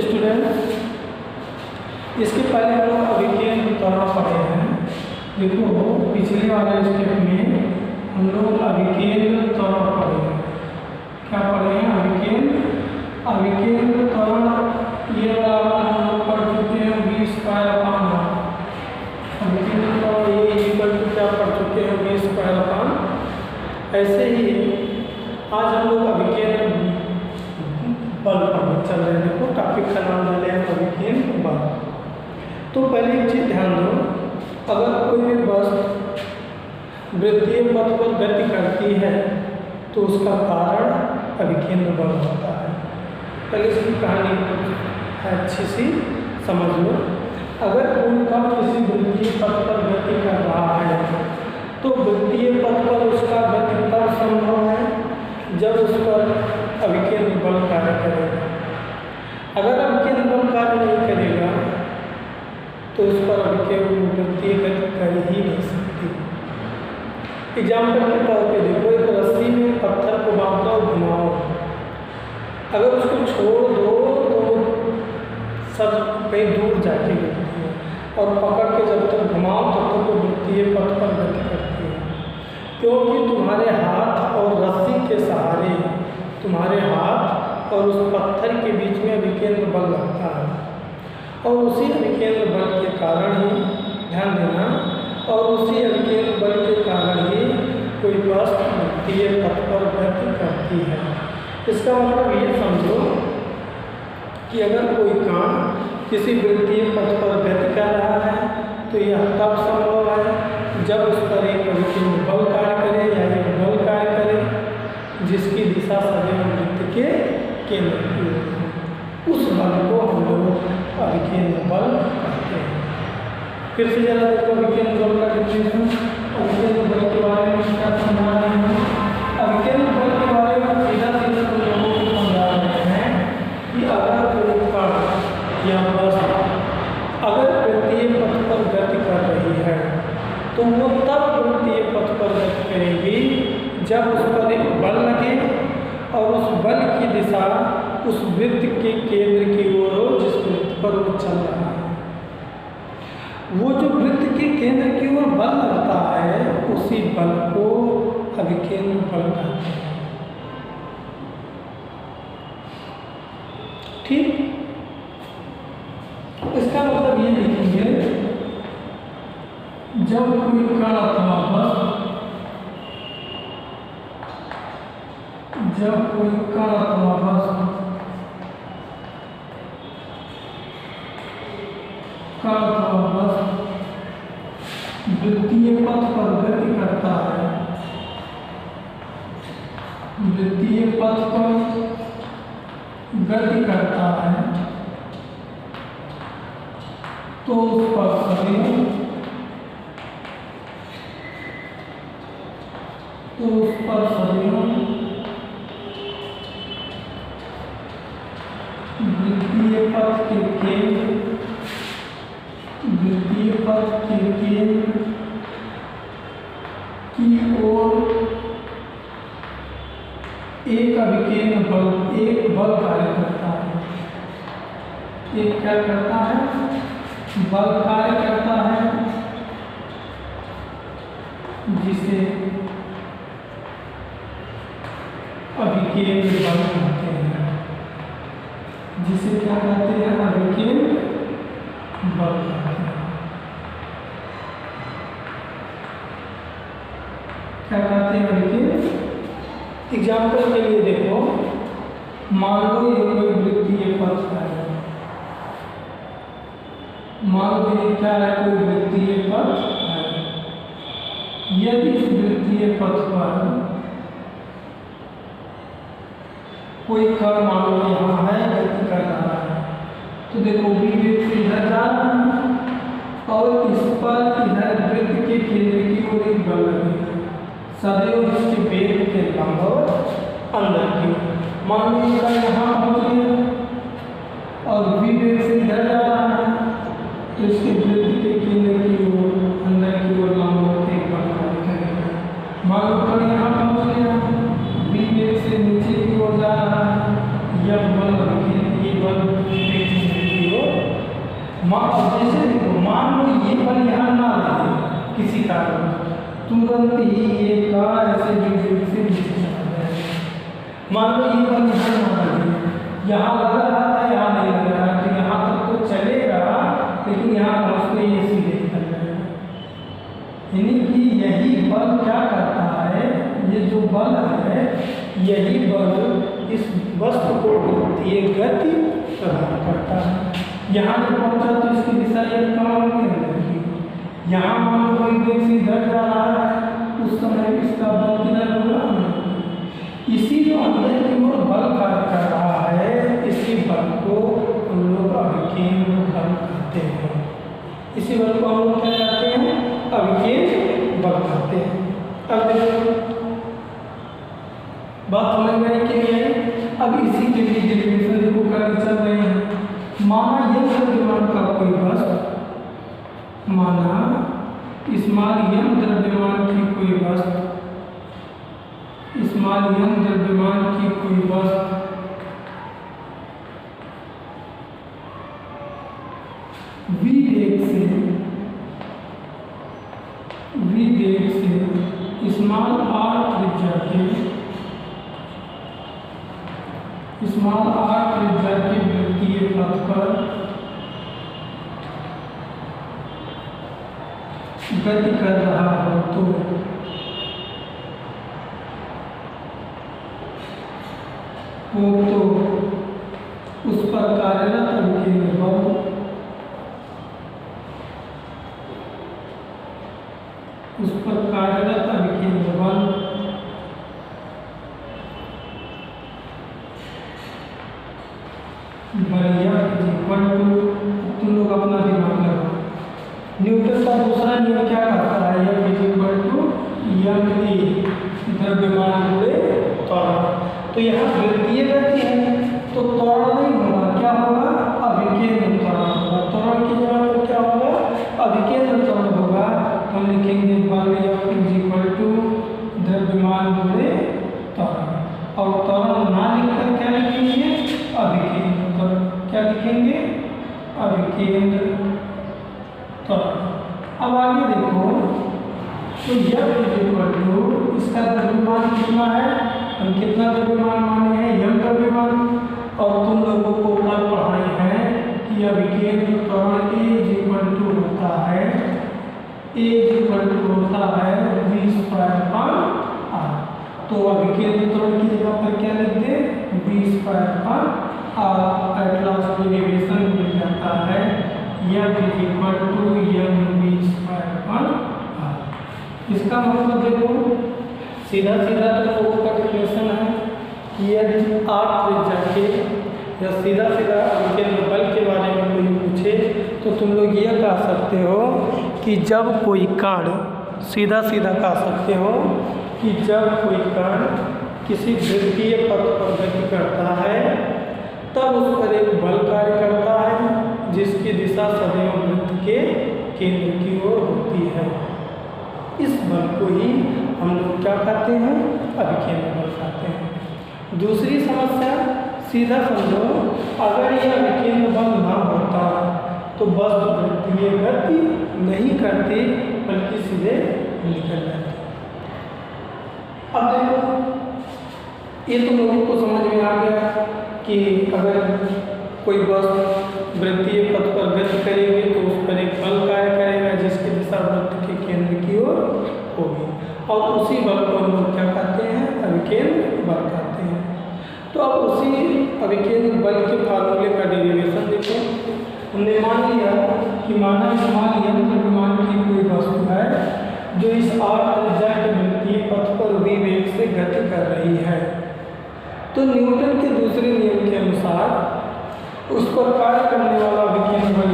Student, इसके पहले हम लोग अभिकेंद्र त्वरण पढ़े हैं। देखो पिछले वाले स्टेप में हम लोग अभिकेंद्र त्वरण पढ़े हैं। क्या पढ़े हैं? अभिकेंद्र त्वरण ये वाला हम लोग पढ़ चुके हैं v²/r। अभिकेंद्र त्वरण ये इक्वल टू क्या पढ़ चुके हैं? v²/r। ऐसे ही आज हम लोग अभिकेंद्र बल पर चल रहे हैं। देखो टॉपिक का नाम डाले हैं अभिकेंद्र बल। तो पहले एक चीज़ ध्यान दो, अगर कोई भी वस्तु वृत्तीय पथ पर गति करती है तो उसका कारण अभिकेंद्र बल होता है। पहले इसकी कहानी अच्छी सी समझ लो। अगर कोई कण किसी वृत्तीय पथ पर गति कर रहा है तो वृत्तीय पथ पर उसका गति तब संभव है जब उस पर अभिकेंद्र बल कार्य करेगा। अगर अभिकेंद्र बल कार्य नहीं करेगा तो उस पर अभिकेंद्र वृत्तीय गति कर ही नहीं सकती। एग्जाम्पल के तौर पे देखो, एक रस्सी में पत्थर को बांध लो, घुमाओ, अगर उसको छोड़ दो तो सब कहीं दूर जाके गिरती है, और पकड़ के जब तक घुमाओ तब तक वो वृत्तीय पथ पर गति करती है। क्योंकि तुम्हारे हाथ और रस्सी के सहारे तुम्हारे हाथ और उस पत्थर के बीच में अभिकेंद्र बल लगता है, और उसी अभिकेंद्र बल के कारण ही, ध्यान देना, और उसी अभिकेंद्र बल के कारण ही कोई वस्तु वृत्तीय पथ पर गति करती है। इसका मतलब ये समझो कि अगर कोई कण किसी वृत्तीय पथ पर गति कर रहा है तो यह तब संभव है जब उस पर एक अभिकेंद्र बल कार्य करे या एक बल कार्य करे जिसकी दिशा सदैव वृत्त के केंद्र की ओर है। उस बल को हम लोग अभिकेंद्र बल कहते हैं। फिर से जरा देखो अभिकेंद्र बल का डिफिनेशन। अभिकेंद्र बल के बारे में क्या समझा रहे हैं? अभिकेंद्र बल के बारे में सीधा सीधा तुम लोगों को समझा रहे हैं कि अगर कोई कण या वस्तु अगर वृत्तीय पथ पर गति कर रही है तो वो तब वृत्तीय पथ पर गति करेगी जब उस पर एक बल लगे और उस बल की दिशा उस वृत्त के केंद्र की ओर हो जिस वृत्त पर वो चल रहा है। वो जो वृत्त के केंद्र की ओर बल लगता है उसी बल को अभिकेंद्र बल कहते हैं। ठीक, इसका मतलब ये लिखेंगे, जब कोई कण अथवा वस्तु वृत्तीय पथ पर गति करता है, वृत्तीय पथ पर गति करता है तो उस पर सदैव वृत्तीय पथ के केंद्र की ओर एक अभिकेंद्र बल, एक बल कार्य करता है। एक क्या करता है? बल कार्य करता है, जिसे अभिकेंद्र बल कहते हैं। जिसे क्या कहते हैं? अभिकेंद्र बल कहते हैं। क्या कहते हैं? अभिकेंद्र। एग्जाम्पल के लिए देखो, मान लो ये कोई वृत्तीय पथ है, मान लो ये क्या है? कोई वृत्तीय पथ है। यदि इस वृत्तीय पथ पर कोई कण मान लो यहाँ है, गति कर रहा है, तो देखो v वेग से इधर जा रहा है और इस पर इधर वृत्त के केंद्र की ओर एक बल लगेगा सदैव इसके वेग के लंबवत अंदर की ओर। मान लीजिएगा यहाँ पहुँच गया और v वेग से इधर जा रहा है तो इसके वृत्त के केंद्र की ओर अंदर की ओर लंबवत एक बल कार्य करेगा। मान लो कण यहाँ पहुँच गया, v वेग से नीचे की ओर जा रहा है, यह बल ये बल जैसे देखो मान लो ये बल यहाँ ना लगे किसी कारण, तुरंत ही ये कार ऐसे बिल्डिंग से नीचे चला जाएगा। मान लो ये बल यहाँ ना लगे, यहाँ लग रहा था यहाँ नहीं लग रहा, तो यहाँ तक तो चलेगा लेकिन यहाँ पहुँचते ये सीधे निकल जाएगा। यानी कि यही बल क्या करता है, ये जो बल है यही बल इस वस्तु को गति प्रदान करता है। यहाँ जब पहुँचा तो इसकी दिशा एक कमान के अंदर की, यहाँ मान लो कोई वेग से इधर जा रहा है, उस समय इसका बल किधर होगा, इसी जो अंदर की ओर बल कार्य कर रहा है, इसी बल को हम लोग अभिकेंद्र बल कहते हैं। इसी बल को हम लोग क्या कहते हैं, अभिकेंद्र बल कहते हैं। अब देखो बात समझ में आई कि नहीं आई। अब इसी के लिए डेरिवेशन देखो कर चल रहे हैं। माना यह द्रव्यमान का कोई वस्तु, माना स्मॉल m द्रव्यमान की कोई वस्तु, स्मॉल m द्रव्यमान की कोई वस्तु v वेग से स्मॉल r त्रिज्या के वृत्तीय पथ पर गति कर रहा हो तो उस पर कार्यरत अभिकेंद्र बल तुम लोग अपना दिमाग लगाओ। न्यूटन का दूसरा नियम क्या कहता है, द्रव्यमान गुणे त्वरण। तो यहाँ वृत्तीय गति है तो त्वरण नहीं होगा, क्या होगा, अभिकेंद्र त्वरण होगा। त्वरण की जगह पर क्या होगा, अभिकेंद्र त्वरण होगा। तो हम लिखेंगे बल द्रव्यमान गुणे त्वरण, और त्वरण ना लिखकर क्या लिखेंगे, अभिकेंद्र त्वरण। क्या लिखेंगे, अभिकेंद्र त्वरण। अब आगे देखो, तो इसका द्रव्यमान कितना है, हम कितना द्रव्यमान माने हैं, यम द्रव्यमान। और तुम लोगों को कल पढ़ाए हैं कि अभिकेंद्र त्वरण होता है v²/r। तो अभिकेंद्र त्वरण की जगह पर क्या लिख दे, v²/r। एट लास्ट डेरिवेशन मिल जाता है mv²/r। इसका मतलब देखो सीधा सीधा तो लोगों का डेफिनेशन है कि यदि r त्रिज्या के या सीधा सीधा अभिकेंद्र बल के बारे में कोई पूछे तो तुम लोग ये कह सकते हो कि जब कोई कण, सीधा सीधा कह सकते हो कि जब कोई कण किसी वृत्तीय पथ पर गति करता है तब उस पर एक बल कार्य करता है जिसकी दिशा सदैव वृत्त के केंद्र की ओर होती है। इस बल को ही हम लोग क्या कहते हैं, अभिकेंद्र बल कहते हैं। दूसरी समस्या सीधा समझो, अगर यह अभिकेंद्र बल ना होता तो वस्तु वृत्तीय गति नहीं करती बल्कि सीधे निकल जाती। अब देखो ये तो लोगों को समझ में आ गया कि अगर कोई वस्तु वृत्तीय पथ पर गति करेगी तो उस पर एक बल कार्य करेगा जिसकी दिशा वृत्त के केंद्र की ओर होगी, और उसी बल को हम लोग क्या कहते हैं, अभिकेंद्र बल कहते हैं। तो अब उसी अभिकेंद्र बल के फार्मूले का डेरिवेशन देखो। हमने मान लिया कि माना स्मॉल m द्रव्यमान की कोई वस्तु है जो इस r त्रिज्या के वृत्तीय पथ पर v वेग से गति कर रही है, तो न्यूटन के दूसरे नियम के अनुसार उस पर कार्य करने वाला अभिकेंद्र बल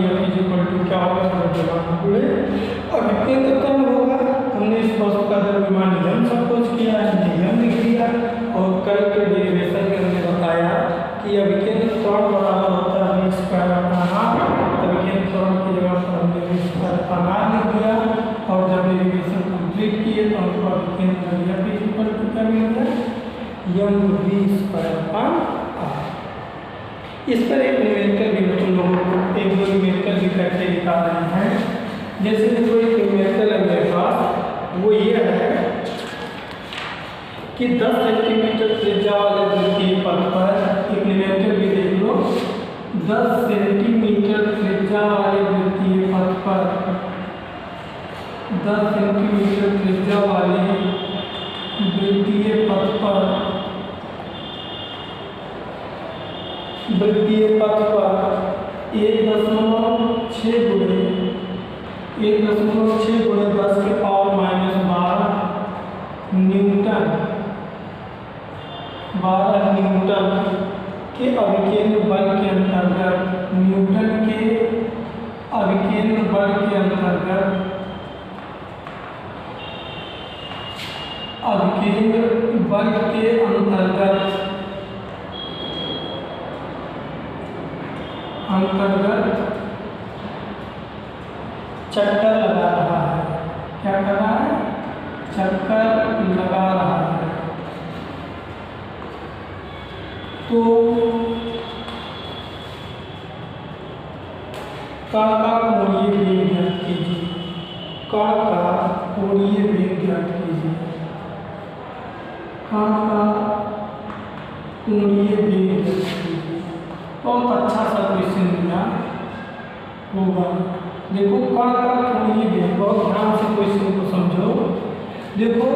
क्या होगा, द्रव्यमान गुणे अभिकेंद्र त्वरण होगा। हमने इस वस्तु का द्रव्यमान m सपोज किया है, m लिख दिया, और कल के डेरिवेशन में हमने बताया कि अभिकेंद्र त्वरण बराबर होता है v²/r। अभिकेंद्र त्वरण की जगह पर हमने v²/r लिख दिया, और जब डेरिवेशन कंप्लीट किए तो हमको अभिकेंद्र क्या मिल गया, mv²/r। इस पर एक न्यूमेरिकल भी तुम लोगों को एक दो न्यूमेरिकल भी करके दिखा रहे हैं। जैसे देखो एक न्यूमेरिकल है मेरे पास, वो ये है कि 10 सेंटीमीटर त्रिज्या वाले वृत्तीय पथ पर एक न्यूमेरिकल भी देख लो। 10 सेंटीमीटर त्रिज्या वाले वृत्तीय पथ पर 10 सेंटीमीटर त्रिज्या वाले वृत्तीय पथ पर 1.6 गुणे 10 के पावर -12 न्यूटन 12 न्यूटन के अभिकेंद्र बल के अंतर्गत चक्कर लगा रहा है। क्या कर रहा है? चक्कर लगा रहा है। तो कण का कोणीय वेग ज्ञात कीजिए। कण का कोणीय वेग ज्ञात कीजिए। कण का कोणीय वेग ज्ञात कीजिए। बहुत अच्छा सा क्वेश्चन दिया होगा। देखो कण का कोणीय वेग, बहुत ध्यान से क्वेश्चन को समझो। देखो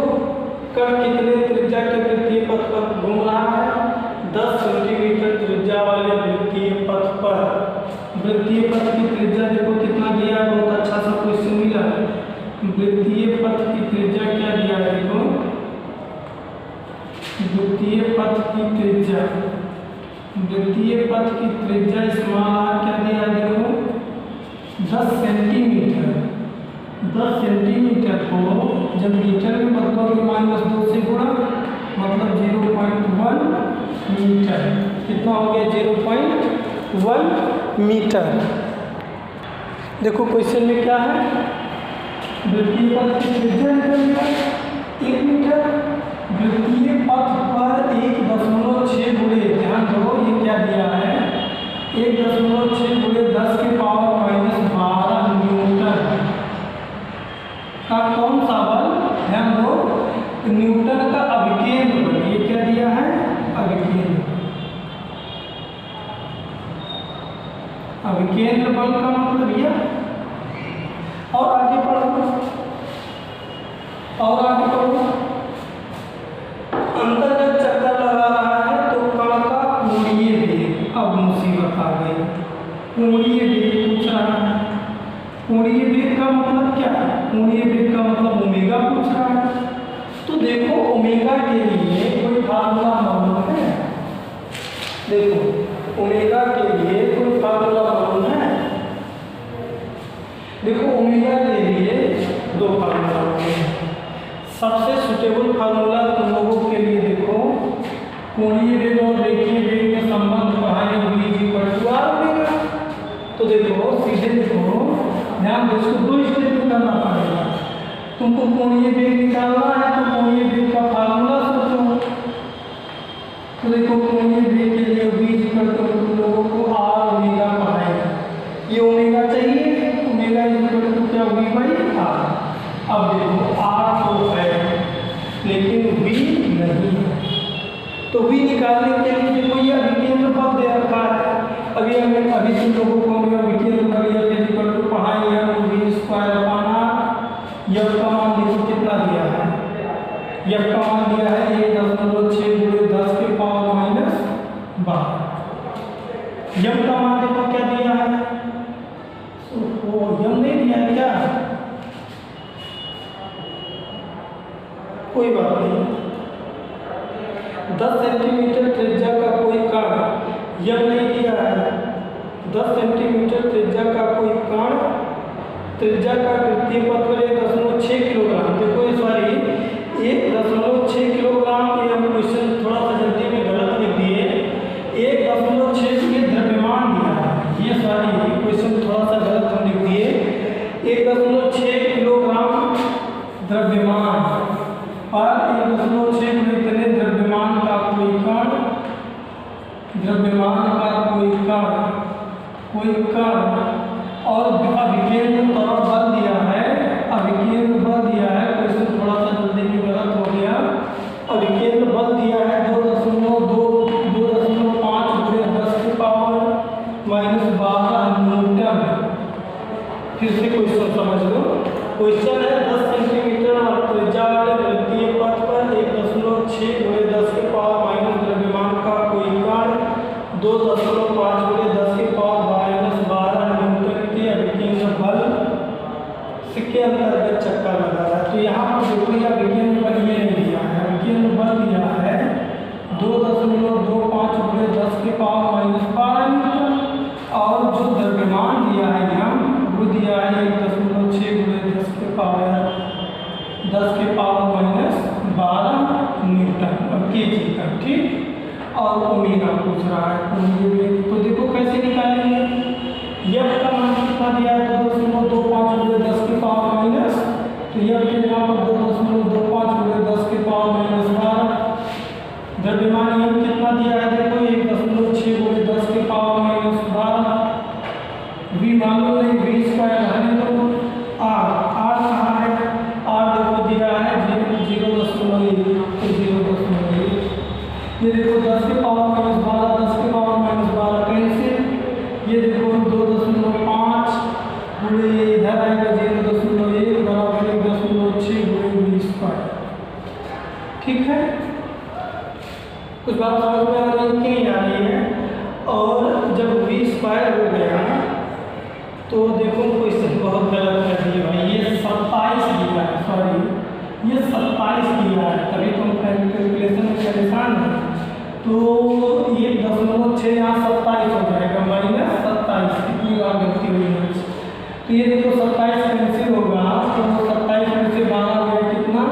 कण कितने त्रिज्या के वृत्तीय पथ पर घूम रहा है? 10 सेंटीमीटर त्रिज्या वाले वृत्तीय पथ पर। वृत्तीय पथ की त्रिज्या देखो कितना दिया है, बहुत अच्छा सा क्वेश्चन मिला है। वृत्तीय पथ की त्रिज्या क्या दिया है? देखो वृत्तीय पथ की त्रिज्या स्मॉल क्या दिया है? देखो 10 सेंटीमीटर। 10 सेंटीमीटर को जब मीटर में बदलोगे -2 से गुणा, मतलब 0.1 मीटर। कितना हो गया? 0.1 मीटर। देखो क्वेश्चन में क्या है? वृत्तीय पथ की त्रिज्या निकल गया 1 मीटर। वृत्तीय पथ पर 1.6 गुणे, ध्यान दो ये क्या दिया है? 1.6 गुणे 10 के पावर -12 न्यूटन का कौन सा बल? ध्यान दो, न्यूटन का अभिकेंद्र बल। ये क्या दिया है? अभिकेंद्र बल का मतलब यह। और आगे पढ़ो, अंतर्गत चक्कर लगा रहा है तो कण का कोणीय वेग। अब मुसीबत आ गई, कोणीय वेग पूछ रहा है। कोणीय वेग का मतलब क्या है? कोणीय वेग का मतलब ओमेगा पूछ रहा है। तो देखो ओमेगा के लिए कोई फार्मूला मालूम है? देखो ओमेगा के लिए कोई फार्मूला मालूम है? देखो ओमेगा के लिए 2 फार्मूला हैं। सबसे सुटेबल फार्मूला तुम लोगों के लिए देखो, कोणीय वेग और रेखीय वेग के संबंध पढ़ाए v/r। तो देखो सीधे देखो, ध्यान दो, इसको 2 स्टेप में करना पड़ेगा। तुमको कोणीय वेग निकालना है तो कोणीय वेग का फार्मूला सोचो। तो देखो कोणीय वेग के लिए तुम लोगों को r ओमेगा पढ़ाएगा। ये ओमेगा चाहिए, ओमेगा क्या v/r। अब देखो r तो है लेकिन v नहीं है, तो v निकालने के लिए देखो ये अभिकेंद्र पथ दे रखा है। अभी तुम लोगों को अभिकेंद्र पथ पढ़ाएंगे हम v²/r। यह का मान देखो कितना दिया है? यह का मान दिया है 1.6 गुणे 10 के पावर -12। यम का मान देखो क्या दिया है? यम नहीं दिया है क्या? कोई बात नहीं। 10 सेंटीमीटर त्रिज्या का कोई कण, यम नहीं दिया है। 10 सेंटीमीटर त्रिज्या का कोई कण त्रिज्या का वृत्तीय पथ पर 1.6 किलोग्राम। देखो सॉरी 1.6 किलोग्राम। ये हम क्वेश्चन थोड़ा सा जल्दी में गलत लिख दिए। 1.6 के द्रव्यमान दिया है। ये सॉरी क्वेश्चन थोड़ा सा गलत हम लिख दिए। 1.6 किलोग्राम द्रव्यमान पर 1.6 इतने द्रव्यमान का कोई कण, द्रव्यमान द्रव्यमान का कोई कण और अभिकेंद्र पर बल दिया है, अभिकेंद्र बल दिया है, क्वेश्चन थोड़ा सा जल्दी में गलत हो गया। अभिकेंद्र बल दिया है 2.5 × 10⁻⁻12 न्यूटन। फिर से क्वेश्चन समझ लो। क्वेश्चन है 10 सेंटीमीटर त्रिज्या वाले वृत्तीय पथ पर 1.6 × 10⁻⁻ द्रव्यमान का कोई कण 2.5 × 10⁻⁻12 न्यूटन के अभिकेंद्र बल के अंतर्गत चक्का लगा रहा है। तो यहाँ पर देखो यह अभिकेंद्र बल ये नहीं दिया है, अभिकेंद्र बल दिया है 2.25 × 10⁻12 न्यूटन और जो द्रव्यमान दिया है यहाँ वो दिया है 1.6 × 10⁻12 न्यूटन और केजी का, ठीक। और ओमेगा पूछ रहा है, तो देखो कैसे निकालेंगे। यह का मान कितना दिया है 2.25 × 10⁻⁻, तो यह के यहाँ पर 2.25 × 10⁻12। द्रव्यमान यह कितना दिया है देखो 1.6 × 10⁻12। v मालूम नहीं, v स्क्वायर रहने दो। r कहाँ है, r देखो दिया है 0.1, तो 0.1। ये देखो 10⁻12 कैसे, ये देखो 2.5 गुणे इधर आएगा 0.1 बराबर 1.6 × v स्क्वायर, ठीक है। कुछ बात समझ में आ रही है कि नहीं आ रही है। और जब v स्क्वायर हो गया तो देखो क्वेश्चन बहुत गलत कर दिया भाई, ये 27 दिया है, सॉरी ये 27 दिया है, तभी तुम कैलकुलेशन में परेशान है। तो ये 0.6 यहाँ 27 हो जाएगा -27, कितनी बार गलती हुई है। तो ये देखो 27 कैंसिल होगा, तो 27 में से 12 गया कितना,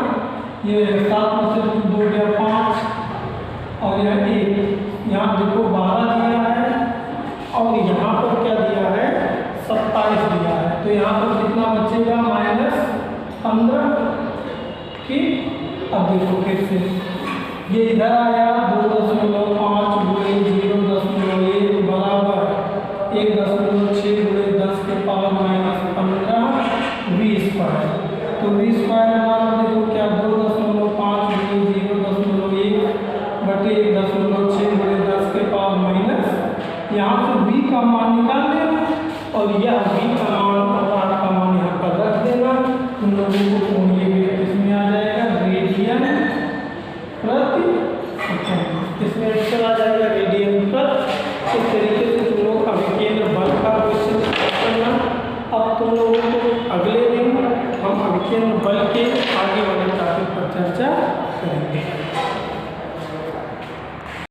ये 7 में से 2 गया 5 और यह 1, यहाँ देखो 12 दिया है और यहाँ पर क्या दिया है 27 दिया है, तो यहाँ पर कितना बचेगा -15, ठीक। अब देखो फिर से ये इधर आया 2.5 × 0.1 बराबर 1.6 × 10⁻⁻15 v स्क्वायर। तो v स्क्वायर बराबर देखो क्या 2.5 × 0.1 बटे 1.6 × 10⁻⁻, यहाँ से v का मान निकाल लेना और यह v का मान और r का मान यहाँ पर रख देना। तुम लोगों को ये किसमें आ जाएगा, रेडियन प्रति सेकंड, इसमें आंसर आ जाएगा रेडियन प्रति। इस तरीके से तुम लोग अभिकेंद्र बल का क्वेश्चन करना। अब तुम लोगों को अगले दिन हम अभिकेंद्र बल के